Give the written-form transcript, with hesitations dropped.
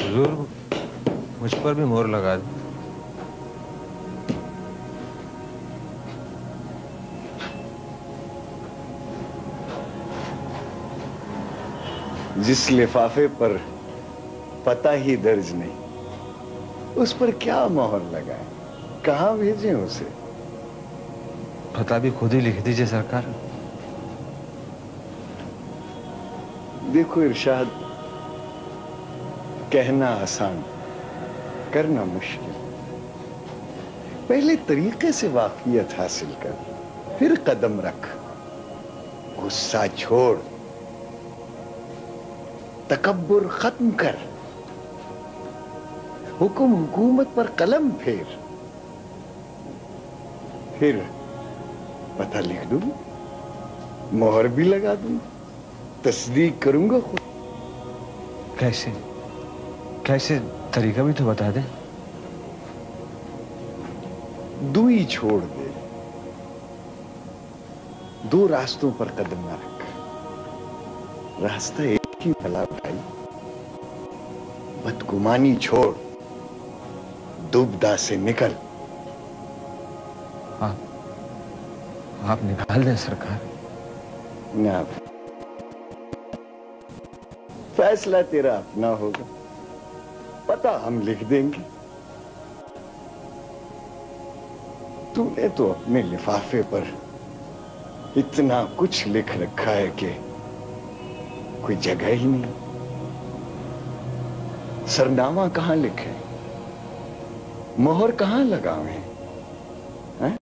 हुजूर, मुझ पर भी मोहर लगा दे। जिस लिफाफे पर पता ही दर्ज नहीं, उस पर क्या मोहर लगाए, कहां भेजें उसे? पता भी खुद ही लिख दीजिए सरकार। देखो इरशाद, कहना आसान, करना मुश्किल। पहले तरीके से वाकियत हासिल कर, फिर कदम रख। गुस्सा छोड़, तकब्बुर खत्म कर, हुक्म हुकूमत पर कलम फेर। फिर पता लिख दूं, मोहर भी लगा दूं, तस्दीक करूंगा खुद। कैसे कैसे, तरीका भी तो बता दे। दुई छोड़ दे, दो रास्तों पर कदम न रख। रास्ता एक ही भला भाई। बदगुमानी छोड़, दुबदा से निकल। आप निकाल दें सरकार। ना, फैसला तेरा अपना होगा, पता हम लिख देंगे। तूने तो अपने लिफाफे पर इतना कुछ लिख रखा है कि कोई जगह ही नहीं। सरनामा कहां लिखे, मोहर कहां लगावें?